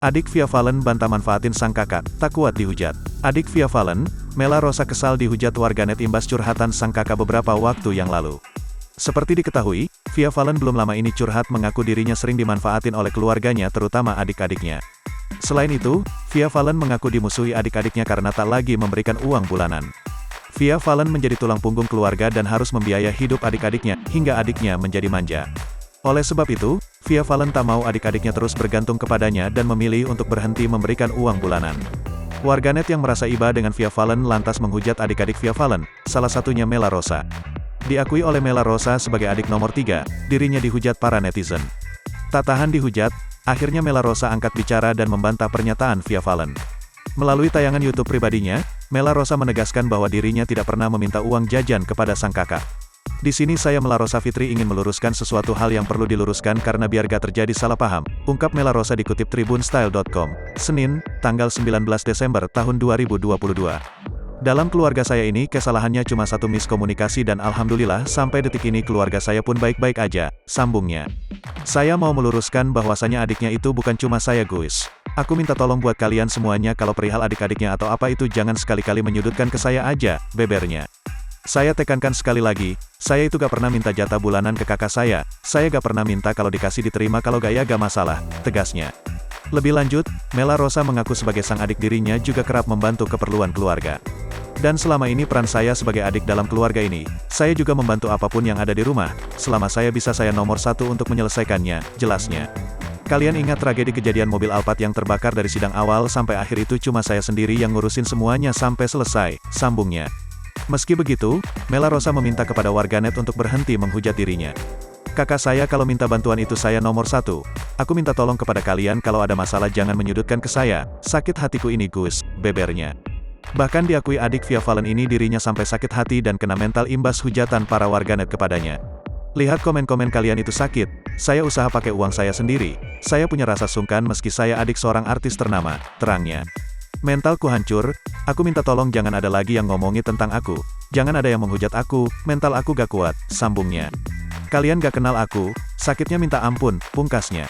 Adik Via Valen bantah manfaatin sang kakak, tak kuat dihujat. Adik Via Valen, Mela Rosa kesal dihujat warganet imbas curhatan sang kakak beberapa waktu yang lalu. Seperti diketahui, Via Valen belum lama ini curhat mengaku dirinya sering dimanfaatin oleh keluarganya terutama adik-adiknya. Selain itu, Via Valen mengaku dimusuhi adik-adiknya karena tak lagi memberikan uang bulanan. Via Valen menjadi tulang punggung keluarga dan harus membiayai hidup adik-adiknya, hingga adiknya menjadi manja. Oleh sebab itu, Via Valen tak mau adik-adiknya terus bergantung kepadanya dan memilih untuk berhenti memberikan uang bulanan. Warganet yang merasa iba dengan Via Valen lantas menghujat adik-adik Via Valen, salah satunya Mela Rosa. Diakui oleh Mela Rosa sebagai adik nomor 3, dirinya dihujat para netizen. Tak tahan dihujat, akhirnya Mela Rosa angkat bicara dan membantah pernyataan Via Valen. Melalui tayangan YouTube pribadinya, Mela Rosa menegaskan bahwa dirinya tidak pernah meminta uang jajan kepada sang kakak. Di sini saya Mela Rosa Fitri ingin meluruskan sesuatu hal yang perlu diluruskan karena biar gak terjadi salah paham, ungkap Mela Rosa dikutip tribunstyle.com, Senin, tanggal 19 Desember tahun 2022. Dalam keluarga saya ini kesalahannya cuma satu miskomunikasi dan alhamdulillah sampai detik ini keluarga saya pun baik-baik aja, sambungnya. Saya mau meluruskan bahwasanya adiknya itu bukan cuma saya guys. Aku minta tolong buat kalian semuanya kalau perihal adik-adiknya atau apa itu jangan sekali-kali menyudutkan ke saya aja, bebernya. Saya tekankan sekali lagi, saya itu gak pernah minta jatah bulanan ke kakak saya gak pernah minta kalau dikasih diterima kalau gak ya gak masalah, tegasnya. Lebih lanjut, Mela Rosa mengaku sebagai sang adik dirinya juga kerap membantu keperluan keluarga. Dan selama ini peran saya sebagai adik dalam keluarga ini, saya juga membantu apapun yang ada di rumah, selama saya bisa saya nomor satu untuk menyelesaikannya, jelasnya. Kalian ingat tragedi kejadian mobil Alphard yang terbakar dari sidang awal sampai akhir itu cuma saya sendiri yang ngurusin semuanya sampai selesai, sambungnya. Meski begitu, Mela Rosa meminta kepada warganet untuk berhenti menghujat dirinya. Kakak saya kalau minta bantuan itu saya nomor satu. Aku minta tolong kepada kalian kalau ada masalah jangan menyudutkan ke saya, sakit hatiku ini Gus, bebernya. Bahkan diakui adik Via Valen ini dirinya sampai sakit hati dan kena mental imbas hujatan para warganet kepadanya. Lihat komen-komen kalian itu sakit, saya usaha pakai uang saya sendiri, saya punya rasa sungkan meski saya adik seorang artis ternama, terangnya. Mentalku hancur, aku minta tolong jangan ada lagi yang ngomongi tentang aku, jangan ada yang menghujat aku, mental aku gak kuat, sambungnya. Kalian gak kenal aku, sakitnya minta ampun, pungkasnya.